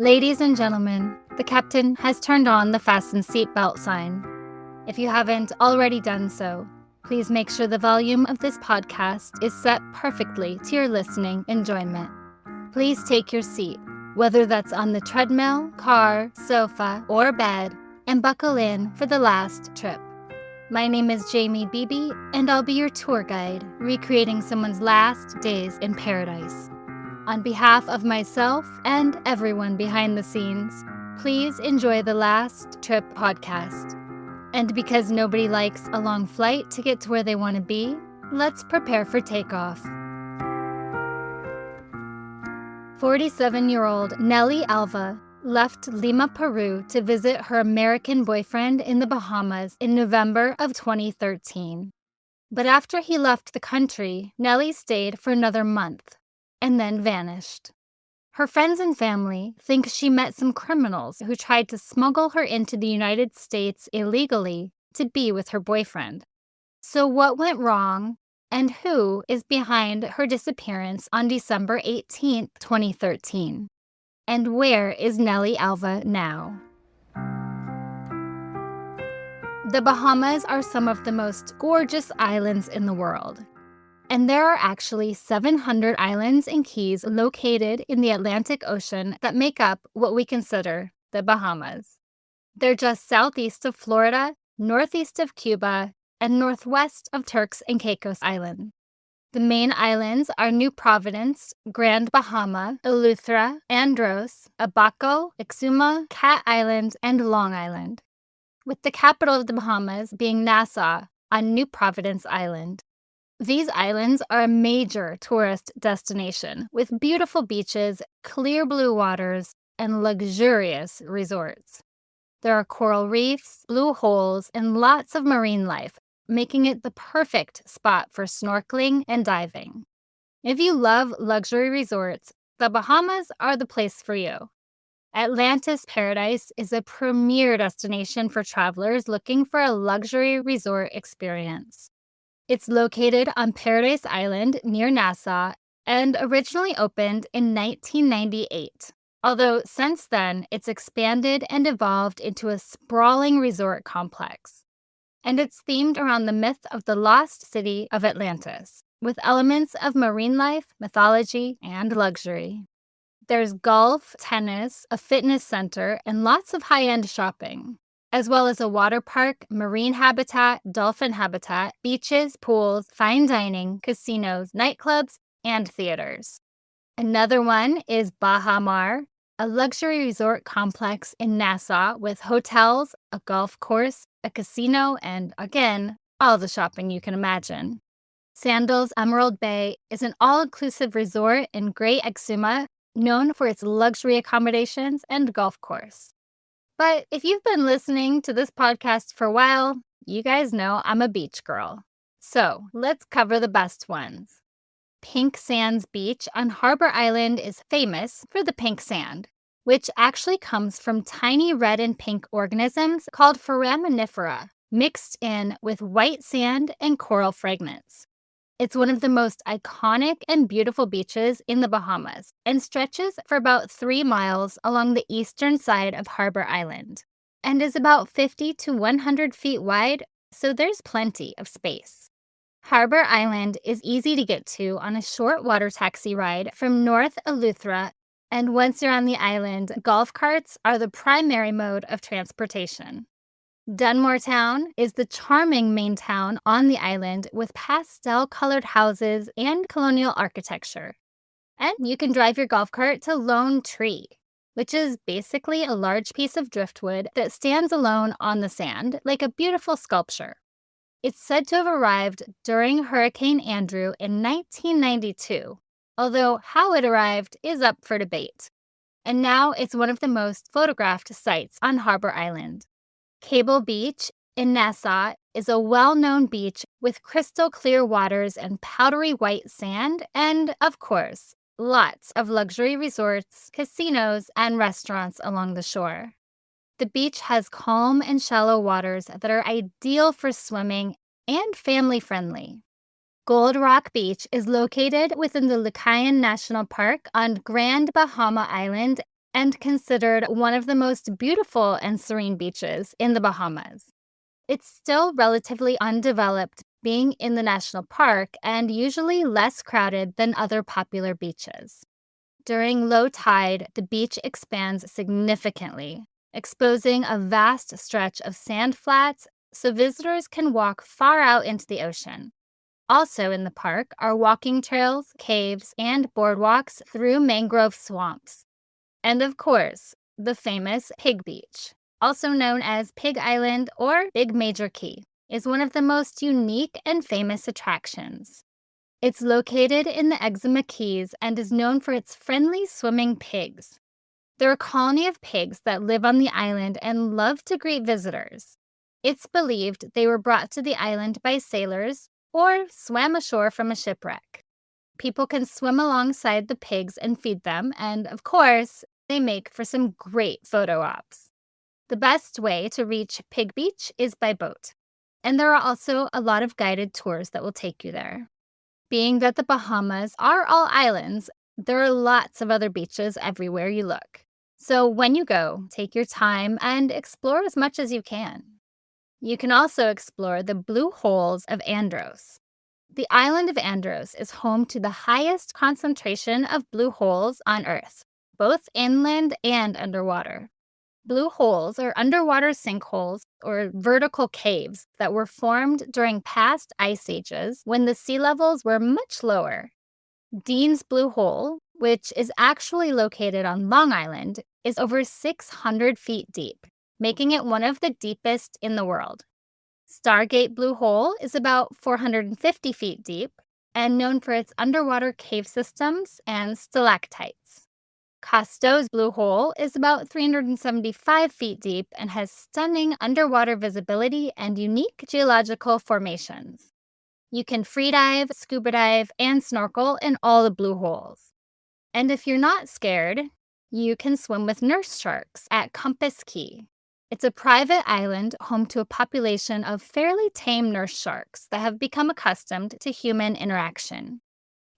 Ladies and gentlemen, the captain has turned on the fasten seatbelt sign. If you haven't already done so, please make sure the volume of this podcast is set perfectly to your listening enjoyment. Please take your seat, whether that's on the treadmill, car, sofa, or bed, and buckle in for the last trip. My name is Jamie Beebe, and I'll be your tour guide, recreating someone's last days in paradise. On behalf of myself and everyone behind the scenes, please enjoy the Last Trip podcast. And because nobody likes a long flight to get to where they want to be, let's prepare for takeoff. 47-year-old Nelly Alva left Lima, Peru to visit her American boyfriend in the Bahamas in November of 2013. But after he left the country, Nelly stayed for another month and then vanished. Her friends and family think she met some criminals who tried to smuggle her into the United States illegally to be with her boyfriend. So what went wrong, and who is behind her disappearance on December 18, 2013? And where is Nelly Alva now? The Bahamas are some of the most gorgeous islands in the world. And there are actually 700 islands and keys located in the Atlantic Ocean that make up what we consider the Bahamas. They're just southeast of Florida, northeast of Cuba, and northwest of Turks and Caicos Island. The main islands are New Providence, Grand Bahama, Eleuthera, Andros, Abaco, Exuma, Cat Island, and Long Island, with the capital of the Bahamas being Nassau on New Providence Island. These islands are a major tourist destination with beautiful beaches, clear blue waters, and luxurious resorts. There are coral reefs, blue holes, and lots of marine life, making it the perfect spot for snorkeling and diving. If you love luxury resorts, the Bahamas are the place for you. Atlantis Paradise is a premier destination for travelers looking for a luxury resort experience. It's located on Paradise Island near Nassau and originally opened in 1998. Although since then, it's expanded and evolved into a sprawling resort complex. And it's themed around the myth of the lost city of Atlantis, with elements of marine life, mythology, and luxury. There's golf, tennis, a fitness center, and lots of high-end shopping, as well as a water park, marine habitat, dolphin habitat, beaches, pools, fine dining, casinos, nightclubs, and theaters. Another one is Bahamar, a luxury resort complex in Nassau with hotels, a golf course, a casino, and, again, all the shopping you can imagine. Sandals Emerald Bay is an all-inclusive resort in Great Exuma, known for its luxury accommodations and golf course. But if you've been listening to this podcast for a while, you guys know I'm a beach girl. So let's cover the best ones. Pink Sands Beach on Harbor Island is famous for the pink sand, which actually comes from tiny red and pink organisms called foraminifera, mixed in with white sand and coral fragments. It's one of the most iconic and beautiful beaches in the Bahamas and stretches for about 3 miles along the eastern side of Harbor Island and is about 50 to 100 feet wide, so there's plenty of space. Harbor Island is easy to get to on a short water taxi ride from North Eleuthera, and once you're on the island, golf carts are the primary mode of transportation. Dunmore Town is the charming main town on the island with pastel-colored houses and colonial architecture. And you can drive your golf cart to Lone Tree, which is basically a large piece of driftwood that stands alone on the sand like a beautiful sculpture. It's said to have arrived during Hurricane Andrew in 1992, although how it arrived is up for debate. And now it's one of the most photographed sites on Harbor Island. Cable Beach in Nassau is a well-known beach with crystal clear waters and powdery white sand and, of course, lots of luxury resorts, casinos, and restaurants along the shore. The beach has calm and shallow waters that are ideal for swimming and family-friendly. Gold Rock Beach is located within the Lucayan National Park on Grand Bahama Island and considered one of the most beautiful and serene beaches in the Bahamas. It's still relatively undeveloped, being in the national park and usually less crowded than other popular beaches. During low tide, the beach expands significantly, exposing a vast stretch of sand flats so visitors can walk far out into the ocean. Also in the park are walking trails, caves, and boardwalks through mangrove swamps. And of course, the famous Pig Beach, also known as Pig Island or Big Major Key, is one of the most unique and famous attractions. It's located in the Eczema Keys and is known for its friendly swimming pigs. They're a colony of pigs that live on the island and love to greet visitors. It's believed they were brought to the island by sailors or swam ashore from a shipwreck. People can swim alongside the pigs and feed them, and of course, they make for some great photo ops. The best way to reach Pig Beach is by boat, and there are also a lot of guided tours that will take you there. Being that the Bahamas are all islands, there are lots of other beaches everywhere you look. So when you go, take your time and explore as much as you can. You can also explore the blue holes of Andros. The island of Andros is home to the highest concentration of blue holes on Earth, both inland and underwater. Blue holes are underwater sinkholes or vertical caves that were formed during past ice ages when the sea levels were much lower. Dean's Blue Hole, which is actually located on Long Island, is over 600 feet deep, making it one of the deepest in the world. Stargate Blue Hole is about 450 feet deep and known for its underwater cave systems and stalactites. Cousteau's Blue Hole is about 375 feet deep and has stunning underwater visibility and unique geological formations. You can free dive, scuba dive, and snorkel in all the blue holes. And if you're not scared, you can swim with nurse sharks at Compass Key. It's a private island home to a population of fairly tame nurse sharks that have become accustomed to human interaction.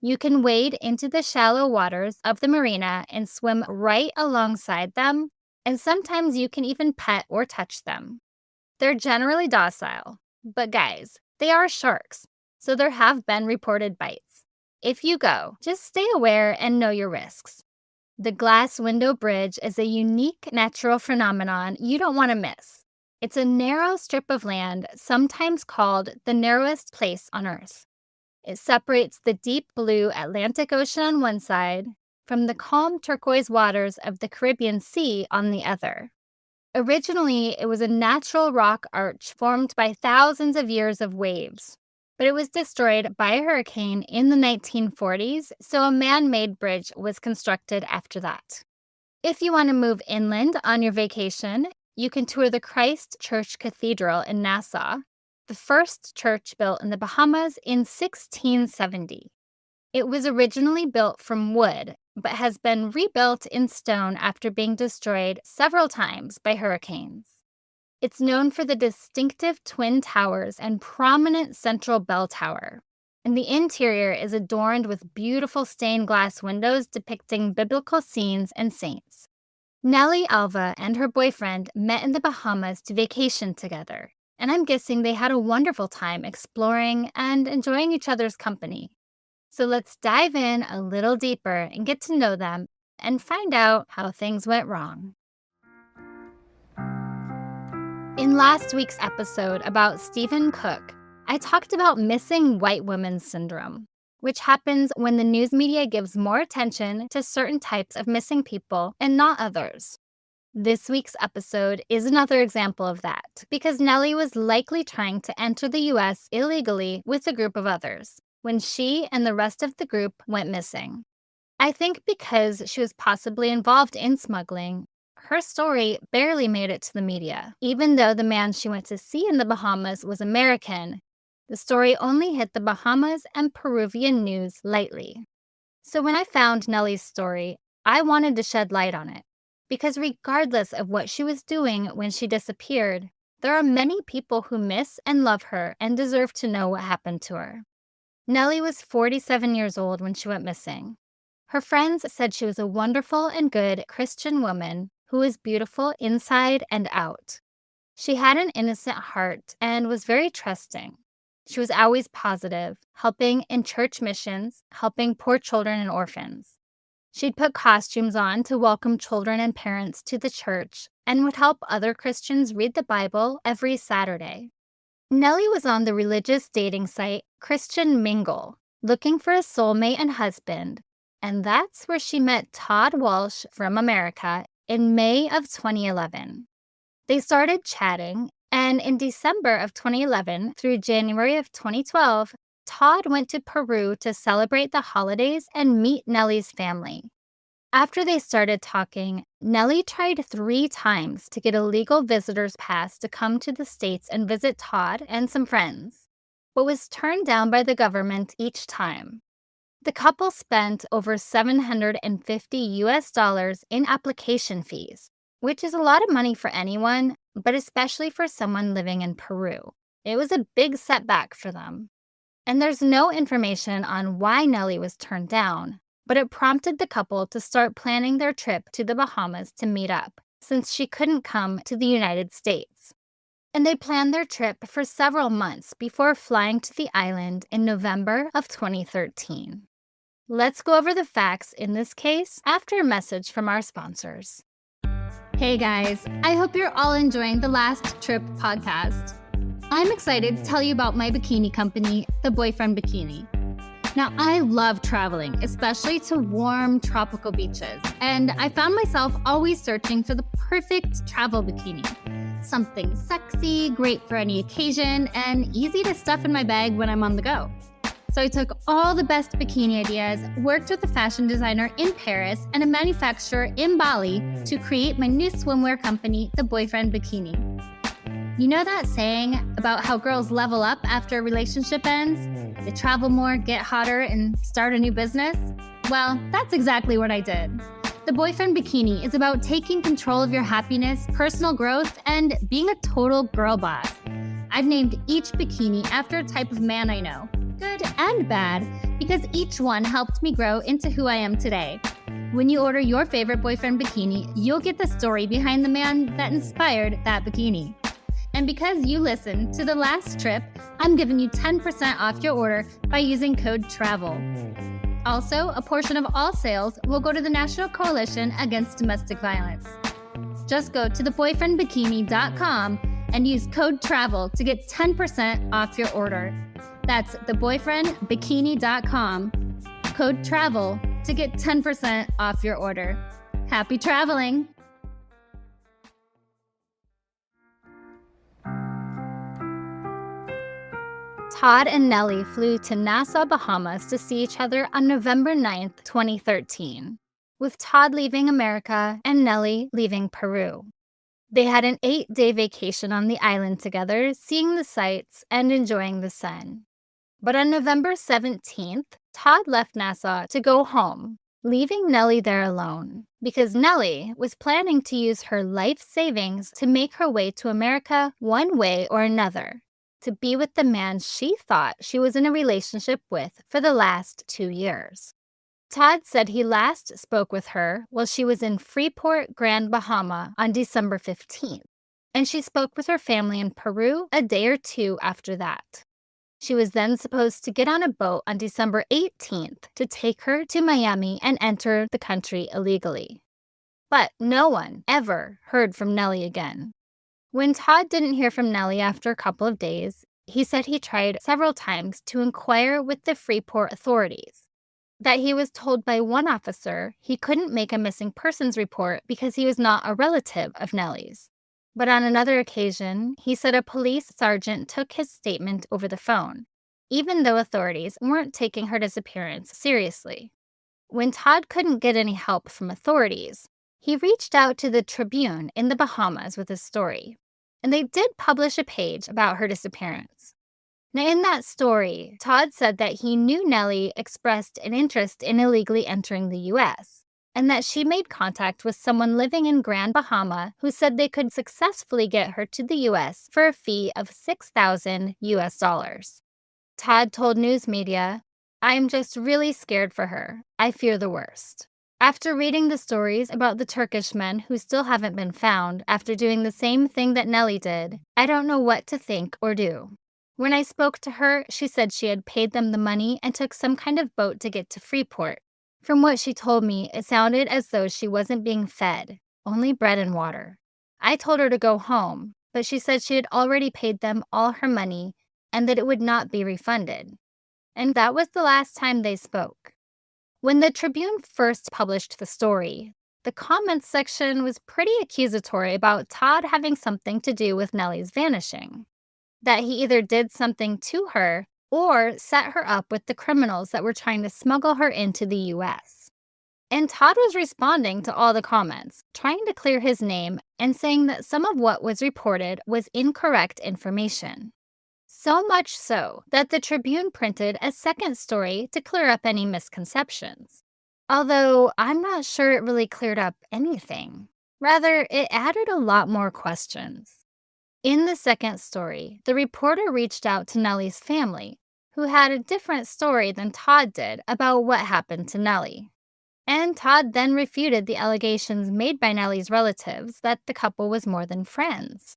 You can wade into the shallow waters of the marina and swim right alongside them, and sometimes you can even pet or touch them. They're generally docile, but guys, they are sharks, so there have been reported bites. If you go, just stay aware and know your risks. The Glass Window Bridge is a unique natural phenomenon you don't want to miss. It's a narrow strip of land, sometimes called the narrowest place on Earth. It separates the deep blue Atlantic Ocean on one side from the calm turquoise waters of the Caribbean Sea on the other. Originally, it was a natural rock arch formed by thousands of years of waves, but it was destroyed by a hurricane in the 1940s, so a man-made bridge was constructed after that. If you want to move inland on your vacation, you can tour the Christ Church Cathedral in Nassau, the first church built in the Bahamas in 1670. It was originally built from wood, but has been rebuilt in stone after being destroyed several times by hurricanes. It's known for the distinctive twin towers and prominent central bell tower, and the interior is adorned with beautiful stained glass windows depicting biblical scenes and saints. Nelly Alva and her boyfriend met in the Bahamas to vacation together, and I'm guessing they had a wonderful time exploring and enjoying each other's company. So let's dive in a little deeper and get to know them and find out how things went wrong. In last week's episode about Stephen Cook, I talked about missing white women syndrome, which happens when the news media gives more attention to certain types of missing people and not others. This week's episode is another example of that, because Nelly was likely trying to enter the US illegally with a group of others when she and the rest of the group went missing. I think because she was possibly involved in smuggling, her story barely made it to the media. Even though the man she went to see in the Bahamas was American, the story only hit the Bahamas and Peruvian news lightly. So when I found Nelly's story, I wanted to shed light on it. Because regardless of what she was doing when she disappeared, there are many people who miss and love her and deserve to know what happened to her. Nelly was 47 years old when she went missing. Her friends said she was a wonderful and good Christian woman who was beautiful inside and out. She had an innocent heart and was very trusting. She was always positive, helping in church missions, helping poor children and orphans. She'd put costumes on to welcome children and parents to the church and would help other Christians read the Bible every Saturday. Nelly was on the religious dating site Christian Mingle, looking for a soulmate and husband, and that's where she met Todd Walsh from America in May of 2011. They started chatting, and in December of 2011 through January of 2012, Todd went to Peru to celebrate the holidays and meet Nelly's family. After they started talking, Nelly tried 3 times to get a legal visitor's pass to come to the States and visit Todd and some friends, but was turned down by the government each time. The couple spent over $750 in application fees, which is a lot of money for anyone, but especially for someone living in Peru. It was a big setback for them. And there's no information on why Nelly was turned down, but it prompted the couple to start planning their trip to the Bahamas to meet up, since she couldn't come to the United States. And they planned their trip for several months before flying to the island in November of 2013. Let's go over the facts in this case after a message from our sponsors. Hey guys, I hope you're all enjoying the Last Trip podcast. I'm excited to tell you about my bikini company, The Boyfriend Bikini. Now, I love traveling, especially to warm tropical beaches, and I found myself always searching for the perfect travel bikini. Something sexy, great for any occasion, and easy to stuff in my bag when I'm on the go. So I took all the best bikini ideas, worked with a fashion designer in Paris and a manufacturer in Bali to create my new swimwear company, The Boyfriend Bikini. You know that saying about how girls level up after a relationship ends? They travel more, get hotter, and start a new business? Well, that's exactly what I did. The Boyfriend Bikini is about taking control of your happiness, personal growth, and being a total girl boss. I've named each bikini after a type of man I know, good and bad, because each one helped me grow into who I am today. When you order your favorite boyfriend bikini, you'll get the story behind the man that inspired that bikini. And because you listened to The Last Trip, I'm giving you 10% off your order by using code TRAVEL. Also, a portion of all sales will go to the National Coalition Against Domestic Violence. Just go to theboyfriendbikini.com and use code TRAVEL to get 10% off your order. That's theboyfriendbikini.com, code TRAVEL to get 10% off your order. Happy traveling! Todd and Nelly flew to Nassau, Bahamas to see each other on November 9th, 2013, with Todd leaving America and Nelly leaving Peru. They had an 8-day vacation on the island together, seeing the sights and enjoying the sun. But on November 17th, Todd left Nassau to go home, leaving Nelly there alone, because Nelly was planning to use her life savings to make her way to America one way or another, to be with the man she thought she was in a relationship with for the last 2 years. Todd said he last spoke with her while she was in Freeport, Grand Bahama on December 15th, and she spoke with her family in Peru a day or 2 after that. She was then supposed to get on a boat on December 18th to take her to Miami and enter the country illegally. But no one ever heard from Nelly again. When Todd didn't hear from Nelly after a couple of days, he said he tried several times to inquire with the Freeport authorities, that he was told by one officer he couldn't make a missing persons report because he was not a relative of Nelly's. But on another occasion, he said a police sergeant took his statement over the phone, even though authorities weren't taking her disappearance seriously. When Todd couldn't get any help from authorities, he reached out to the Tribune in the Bahamas with his story, and they did publish a page about her disappearance. Now, in that story, Todd said that he knew Nelly expressed an interest in illegally entering the U.S., and that she made contact with someone living in Grand Bahama who said they could successfully get her to the U.S. for a fee of $6,000 US. Todd told news media, I'm just really scared for her. I fear the worst. After reading the stories about the Turkish men who still haven't been found after doing the same thing that Nelly did, I don't know what to think or do. When I spoke to her, she said she had paid them the money and took some kind of boat to get to Freeport. From what she told me, it sounded as though she wasn't being fed, only bread and water. I told her to go home, but she said she had already paid them all her money and that it would not be refunded. And that was the last time they spoke. When the Tribune first published the story, the comments section was pretty accusatory about Todd having something to do with Nelly's vanishing, that he either did something to her or set her up with the criminals that were trying to smuggle her into the US. And Todd was responding to all the comments, trying to clear his name and saying that some of what was reported was incorrect information. So much so that the Tribune printed a second story to clear up any misconceptions. Although I'm not sure it really cleared up anything. Rather, it added a lot more questions. In the second story, the reporter reached out to Nelly's family, who had a different story than Todd did about what happened to Nelly. And Todd then refuted the allegations made by Nelly's relatives that the couple was more than friends,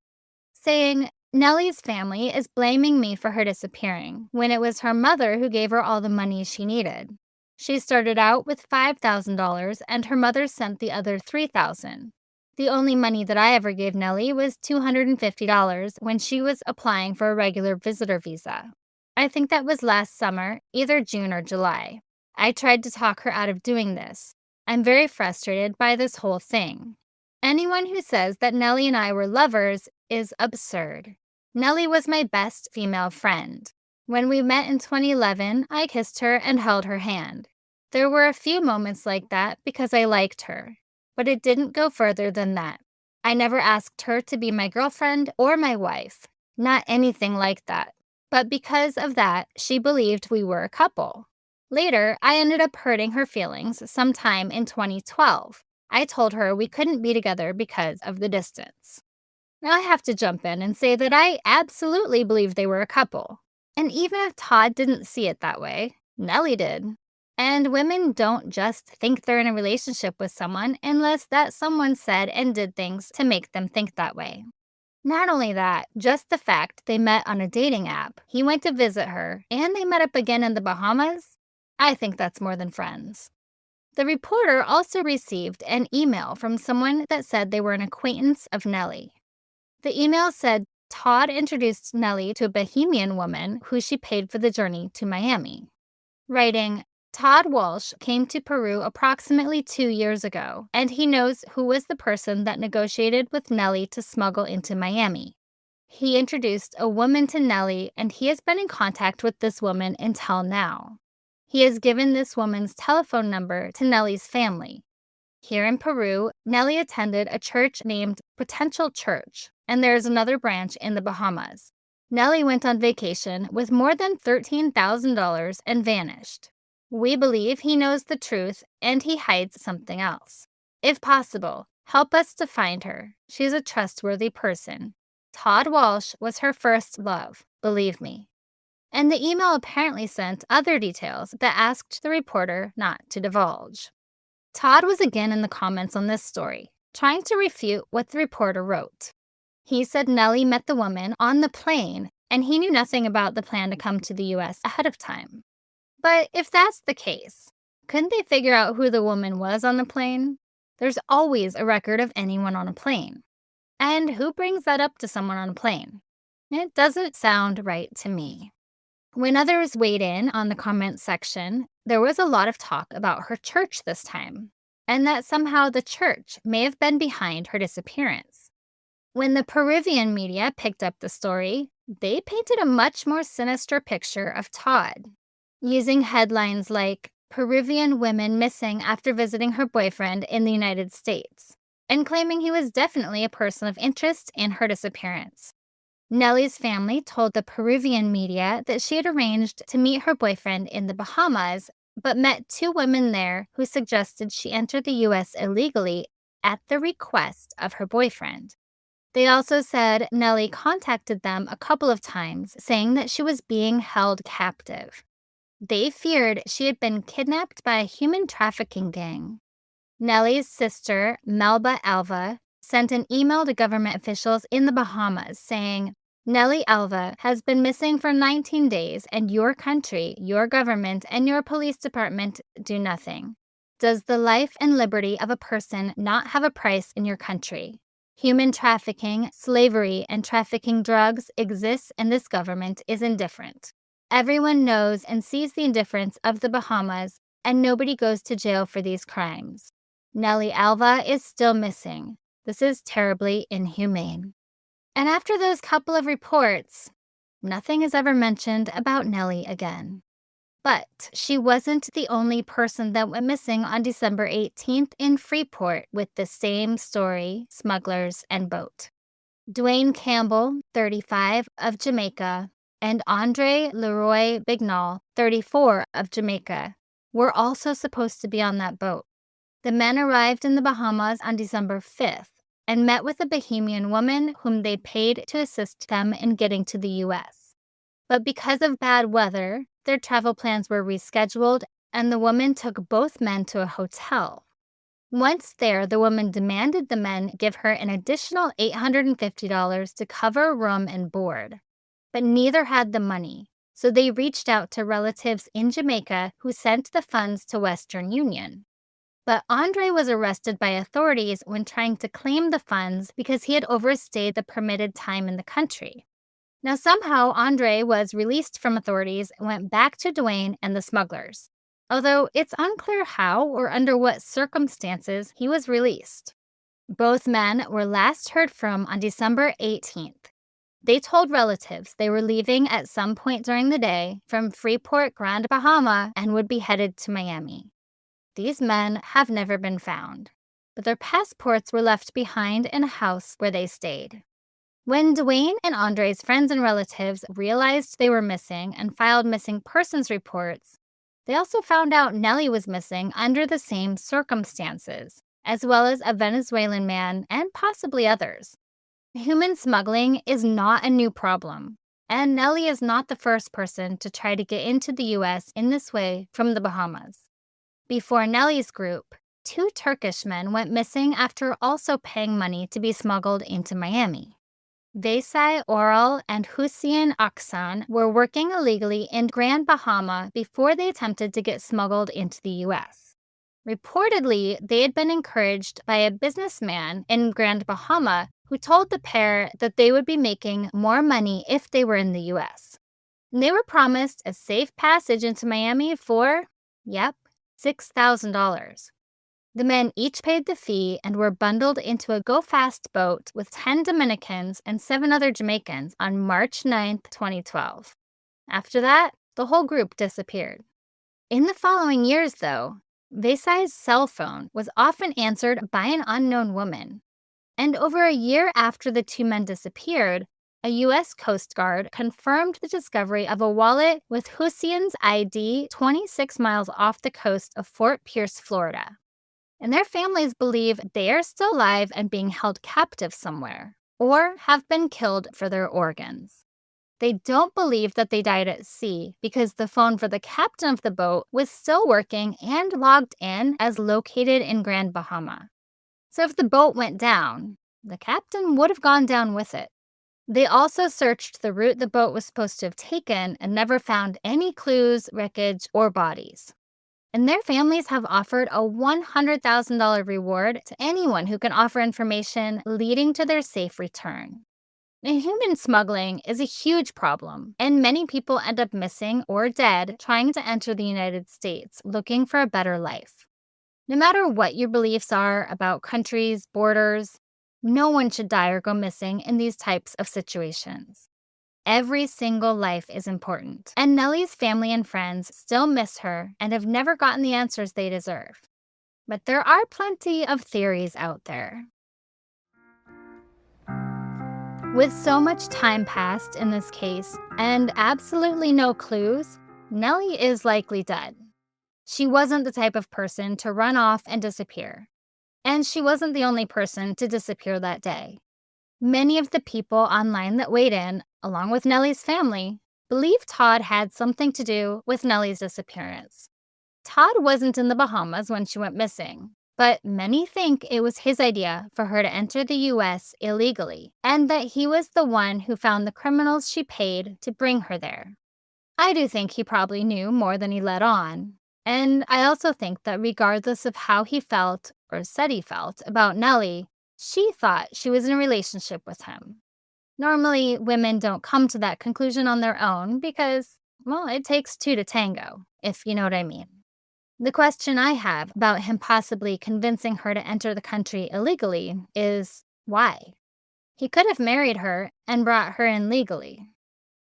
saying, Nelly's family is blaming me for her disappearing when it was her mother who gave her all the money she needed. She started out with $5,000 and her mother sent the other $3,000. The only money that I ever gave Nelly was $250 when she was applying for a regular visitor visa. I think that was last summer, either June or July. I tried to talk her out of doing this. I'm very frustrated by this whole thing. Anyone who says that Nelly and I were lovers is absurd. Nelly was my best female friend. When we met in 2011, I kissed her and held her hand. There were a few moments like that because I liked her, but it didn't go further than that. I never asked her to be my girlfriend or my wife, not anything like that. But because of that, she believed we were a couple. Later, I ended up hurting her feelings sometime in 2012. I told her we couldn't be together because of the distance. Now I have to jump in and say that I absolutely believe they were a couple. And even if Todd didn't see it that way, Nelly did. And women don't just think they're in a relationship with someone unless that someone said and did things to make them think that way. Not only that, just the fact they met on a dating app, he went to visit her, and they met up again in the Bahamas, I think that's more than friends. The reporter also received an email from someone that said they were an acquaintance of Nelly. The email said Todd introduced Nelly to a Bahamian woman who she paid for the journey to Miami, writing, Todd Walsh came to Peru approximately 2 years ago, and he knows who was the person that negotiated with Nelly to smuggle into Miami. He introduced a woman to Nelly, and he has been in contact with this woman until now. He has given this woman's telephone number to Nelly's family. Here in Peru, Nelly attended a church named Potential Church, and there is another branch in the Bahamas. Nelly went on vacation with more than $13,000 and vanished. We believe he knows the truth and he hides something else. If possible, help us to find her. She's a trustworthy person. Todd Walsh was her first love, believe me. And the email apparently sent other details that asked the reporter not to divulge. Todd was again in the comments on this story, trying to refute what the reporter wrote. He said Nelly met the woman on the plane and he knew nothing about the plan to come to the US ahead of time. But if that's the case, couldn't they figure out who the woman was on the plane? There's always a record of anyone on a plane. And who brings that up to someone on a plane? It doesn't sound right to me. When others weighed in on the comments section, there was a lot of talk about her church this time, and that somehow the church may have been behind her disappearance. When the Peruvian media picked up the story, they painted a much more sinister picture of Todd, using headlines like Peruvian women missing after visiting her boyfriend in the United States, and claiming he was definitely a person of interest in her disappearance. Nelly's family told the Peruvian media that she had arranged to meet her boyfriend in the Bahamas, but met two women there who suggested she enter the US illegally at the request of her boyfriend. They also said Nelly contacted them a couple of times, saying that she was being held captive. They feared she had been kidnapped by a human trafficking gang. Nelly's sister, Melba Alva, sent an email to government officials in the Bahamas saying, Nelly Alva has been missing for 19 days, and your country, your government, and your police department do nothing. Does the life and liberty of a person not have a price in your country? Human trafficking, slavery, and trafficking drugs exists, and this government is indifferent. Everyone knows and sees the indifference of the Bahamas, and nobody goes to jail for these crimes. Nelly Alva is still missing. This is terribly inhumane. And after those couple of reports, nothing is ever mentioned about Nelly again. But she wasn't the only person that went missing on December 18th in Freeport with the same story, smugglers and boat. Dwayne Campbell, 35, of Jamaica, and Andre Leroy Bignall, 34, of Jamaica, were also supposed to be on that boat. The men arrived in the Bahamas on December 5th and met with a Bahamian woman whom they paid to assist them in getting to the U.S. But because of bad weather, their travel plans were rescheduled, and the woman took both men to a hotel. Once there, the woman demanded the men give her an additional $850 to cover room and board. But neither had the money, so they reached out to relatives in Jamaica who sent the funds to Western Union. But Andre was arrested by authorities when trying to claim the funds because he had overstayed the permitted time in the country. Now, somehow, Andre was released from authorities and went back to Dwayne and the smugglers, although it's unclear how or under what circumstances he was released. Both men were last heard from on December 18th. They told relatives they were leaving at some point during the day from Freeport, Grand Bahama, and would be headed to Miami. These men have never been found, but their passports were left behind in a house where they stayed. When Dwayne and Andre's friends and relatives realized they were missing and filed missing persons reports, they also found out Nelly was missing under the same circumstances, as well as a Venezuelan man and possibly others. Human smuggling is not a new problem, and Nelly is not the first person to try to get into the U.S. in this way from the Bahamas. Before Nelly's group, 2 Turkish men went missing after also paying money to be smuggled into Miami. Veysel Oral and Hussein Aksan were working illegally in Grand Bahama before they attempted to get smuggled into the U.S. Reportedly, they had been encouraged by a businessman in Grand Bahama who told the pair that they would be making more money if they were in the U.S. And they were promised a safe passage into Miami for, $6,000. The men each paid the fee and were bundled into a go-fast boat with 10 Dominicans and 7 other Jamaicans on March 9, 2012. After that, the whole group disappeared. In the following years, though, Vesel's cell phone was often answered by an unknown woman. And over a year after the 2 men disappeared, a U.S. Coast Guard confirmed the discovery of a wallet with Hussein's ID 26 miles off the coast of Fort Pierce, Florida. And their families believe they are still alive and being held captive somewhere, or have been killed for their organs. They don't believe that they died at sea because the phone for the captain of the boat was still working and logged in as located in Grand Bahama. So if the boat went down, the captain would have gone down with it. They also searched the route the boat was supposed to have taken and never found any clues, wreckage, or bodies. And their families have offered a $100,000 reward to anyone who can offer information leading to their safe return. Now, human smuggling is a huge problem, and many people end up missing or dead trying to enter the United States looking for a better life. No matter what your beliefs are about countries, borders, no one should die or go missing in these types of situations. Every single life is important, and Nelly's family and friends still miss her and have never gotten the answers they deserve. But there are plenty of theories out there. With so much time passed in this case and absolutely no clues, Nelly is likely dead. She wasn't the type of person to run off and disappear. And she wasn't the only person to disappear that day. Many of the people online that weighed in, along with Nelly's family, believe Todd had something to do with Nelly's disappearance. Todd wasn't in the Bahamas when she went missing, but many think it was his idea for her to enter the US illegally, and that he was the one who found the criminals she paid to bring her there. I do think he probably knew more than he let on. And I also think that regardless of how he felt or said he felt about Nellie, she thought she was in a relationship with him. Normally, women don't come to that conclusion on their own because, well, it takes two to tango, if you know what I mean. The question I have about him possibly convincing her to enter the country illegally is why? He could have married her and brought her in legally.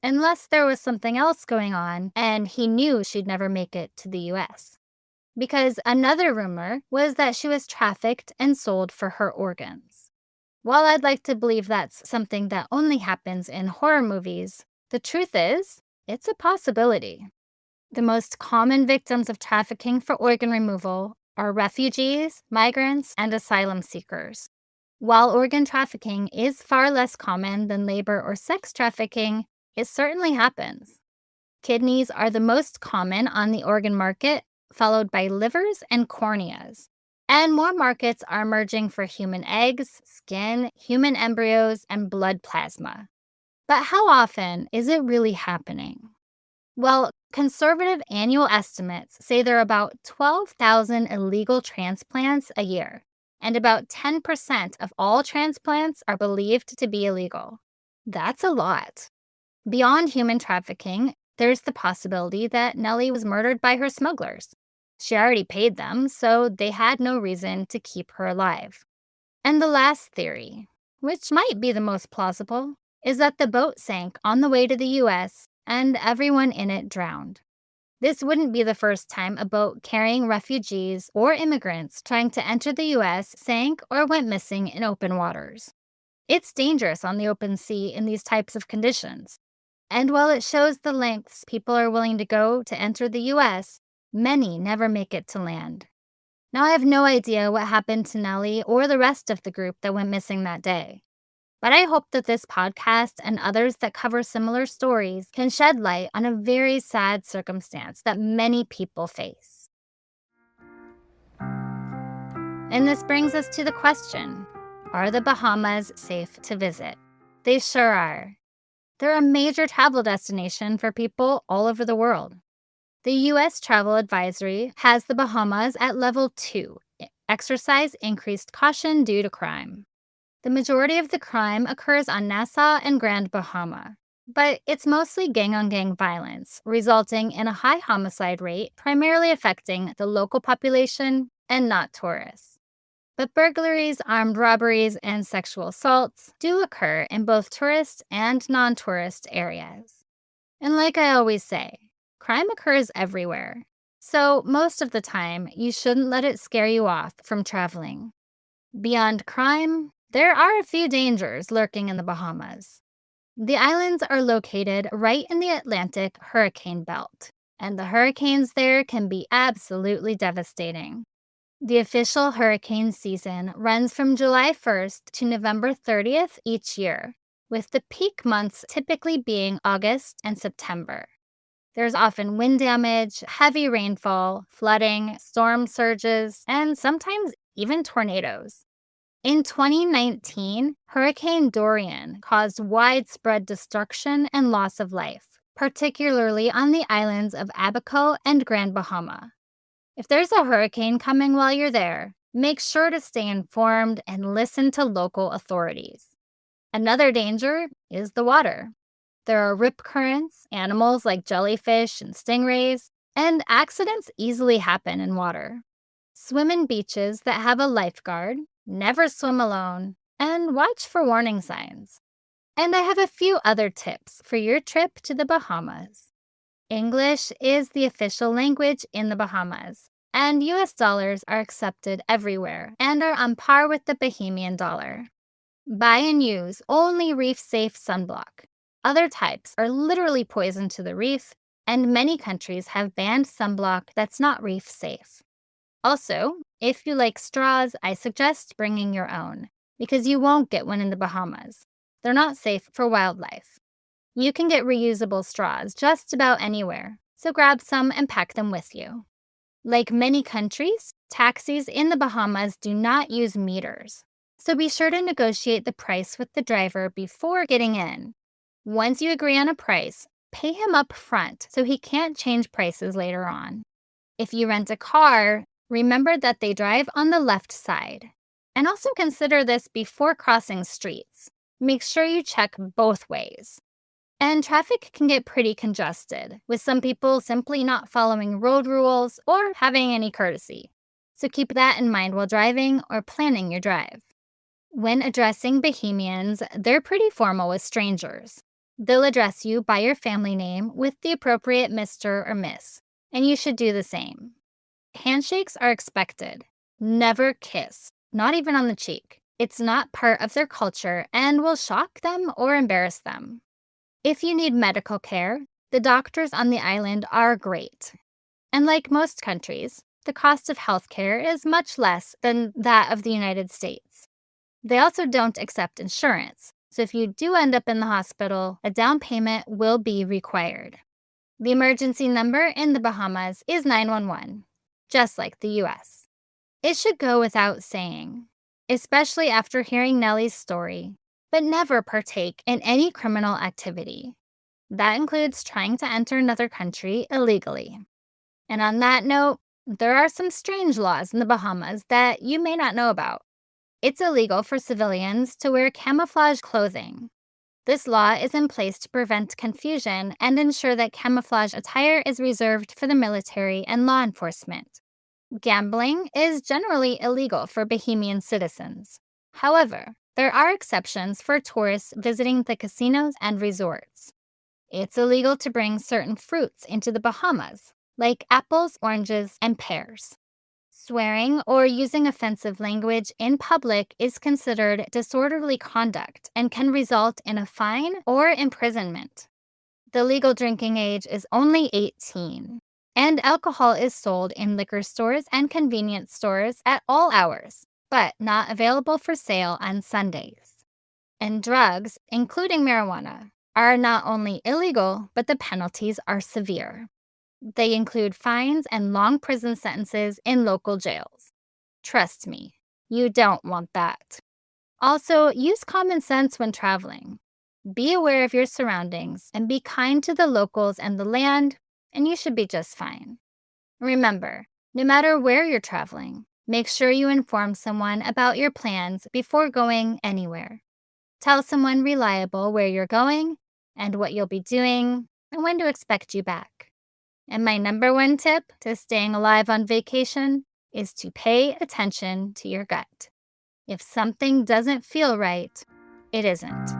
Unless there was something else going on and he knew she'd never make it to the US. Because another rumor was that she was trafficked and sold for her organs. While I'd like to believe that's something that only happens in horror movies, the truth is, it's a possibility. The most common victims of trafficking for organ removal are refugees, migrants, and asylum seekers. While organ trafficking is far less common than labor or sex trafficking, it certainly happens. Kidneys are the most common on the organ market, followed by livers and corneas. And more markets are emerging for human eggs, skin, human embryos, and blood plasma. But how often is it really happening? Well, conservative annual estimates say there are about 12,000 illegal transplants a year, and about 10% of all transplants are believed to be illegal. That's a lot. Beyond human trafficking, there's the possibility that Nellie was murdered by her smugglers. She already paid them, so they had no reason to keep her alive. And the last theory, which might be the most plausible, is that the boat sank on the way to the US and everyone in it drowned. This wouldn't be the first time a boat carrying refugees or immigrants trying to enter the US sank or went missing in open waters. It's dangerous on the open sea in these types of conditions. And while it shows the lengths people are willing to go to enter the US, many never make it to land. Now, I have no idea what happened to Nellie or the rest of the group that went missing that day. But I hope that this podcast and others that cover similar stories can shed light on a very sad circumstance that many people face. And this brings us to the question, are the Bahamas safe to visit? They sure are. They're a major travel destination for people all over the world. The U.S. Travel Advisory has the Bahamas at level 2, exercise increased caution due to crime. The majority of the crime occurs on Nassau and Grand Bahama, but it's mostly gang-on-gang violence, resulting in a high homicide rate primarily affecting the local population and not tourists. But burglaries, armed robberies, and sexual assaults do occur in both tourist and non-tourist areas. And like I always say, crime occurs everywhere. So most of the time, you shouldn't let it scare you off from traveling. Beyond crime, there are a few dangers lurking in the Bahamas. The islands are located right in the Atlantic hurricane belt, and the hurricanes there can be absolutely devastating. The official hurricane season runs from July 1st to November 30th each year, with the peak months typically being August and September. There's often wind damage, heavy rainfall, flooding, storm surges, and sometimes even tornadoes. In 2019, Hurricane Dorian caused widespread destruction and loss of life, particularly on the islands of Abaco and Grand Bahama. If there's a hurricane coming while you're there, make sure to stay informed and listen to local authorities. Another danger is the water. There are rip currents, animals like jellyfish and stingrays, and accidents easily happen in water. Swim in beaches that have a lifeguard, never swim alone, and watch for warning signs. And I have a few other tips for your trip to the Bahamas. English is the official language in the Bahamas, and US dollars are accepted everywhere and are on par with the Bahamian dollar. Buy and use only reef-safe sunblock. Other types are literally poison to the reef, and many countries have banned sunblock that's not reef-safe. Also, if you like straws, I suggest bringing your own, because you won't get one in the Bahamas. They're not safe for wildlife. You can get reusable straws just about anywhere, so grab some and pack them with you. Like many countries, taxis in the Bahamas do not use meters, so be sure to negotiate the price with the driver before getting in. Once you agree on a price, pay him up front so he can't change prices later on. If you rent a car, remember that they drive on the left side. And also consider this before crossing streets. Make sure you check both ways. And traffic can get pretty congested, with some people simply not following road rules or having any courtesy. So keep that in mind while driving or planning your drive. When addressing Bahamians, they're pretty formal with strangers. They'll address you by your family name with the appropriate Mr. or Miss, and you should do the same. Handshakes are expected. Never kiss, not even on the cheek. It's not part of their culture and will shock them or embarrass them. If you need medical care, the doctors on the island are great. And like most countries, the cost of healthcare is much less than that of the United States. They also don't accept insurance, so if you do end up in the hospital, a down payment will be required. The emergency number in the Bahamas is 911, just like the US. It should go without saying, especially after hearing Nelly's story, but never partake in any criminal activity. That includes trying to enter another country illegally. And on that note, there are some strange laws in the Bahamas that you may not know about. It's illegal for civilians to wear camouflage clothing. This law is in place to prevent confusion and ensure that camouflage attire is reserved for the military and law enforcement. Gambling is generally illegal for Bahamian citizens. However, there are exceptions for tourists visiting the casinos and resorts. It's illegal to bring certain fruits into the Bahamas, like apples, oranges, and pears. Swearing or using offensive language in public is considered disorderly conduct and can result in a fine or imprisonment. The legal drinking age is only 18, and alcohol is sold in liquor stores and convenience stores at all hours, but not available for sale on Sundays. And drugs, including marijuana, are not only illegal, but the penalties are severe. They include fines and long prison sentences in local jails. Trust me, you don't want that. Also, use common sense when traveling. Be aware of your surroundings and be kind to the locals and the land, and you should be just fine. Remember, no matter where you're traveling, make sure you inform someone about your plans before going anywhere. Tell someone reliable where you're going and what you'll be doing and when to expect you back. And my number one tip to staying alive on vacation is to pay attention to your gut. If something doesn't feel right, it isn't.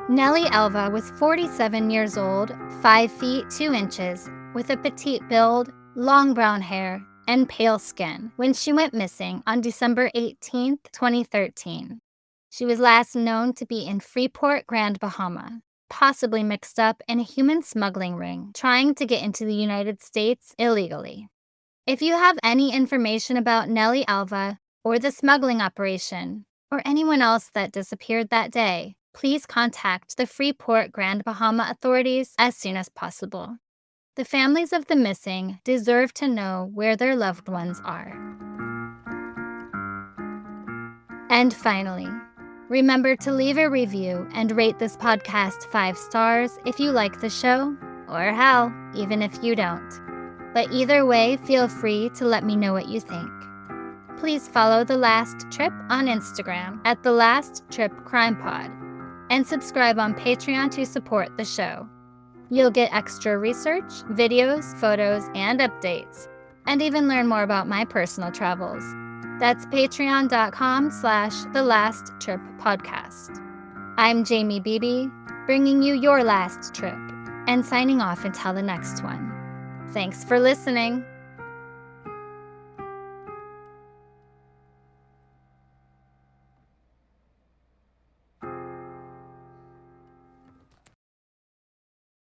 Nelly Alva was 47 years old, 5 feet 2 inches, with a petite build, long brown hair, and pale skin when she went missing on December 18, 2013. She was last known to be in Freeport, Grand Bahama, possibly mixed up in a human smuggling ring trying to get into the United States illegally. If you have any information about Nelly Alva or the smuggling operation or anyone else that disappeared that day, please contact the Freeport, Grand Bahama authorities as soon as possible. The families of the missing deserve to know where their loved ones are. And finally, remember to leave a review and rate this podcast 5 stars if you like the show, or hell, even if you don't. But either way, feel free to let me know what you think. Please follow The Last Trip on Instagram at The Last Trip Crime Pod, and subscribe on Patreon to support the show. You'll get extra research, videos, photos, and updates, and even learn more about my personal travels. That's patreon.com/The Last Trip Podcast. I'm Jamie Beebe, bringing you your last trip, and signing off until the next one. Thanks for listening.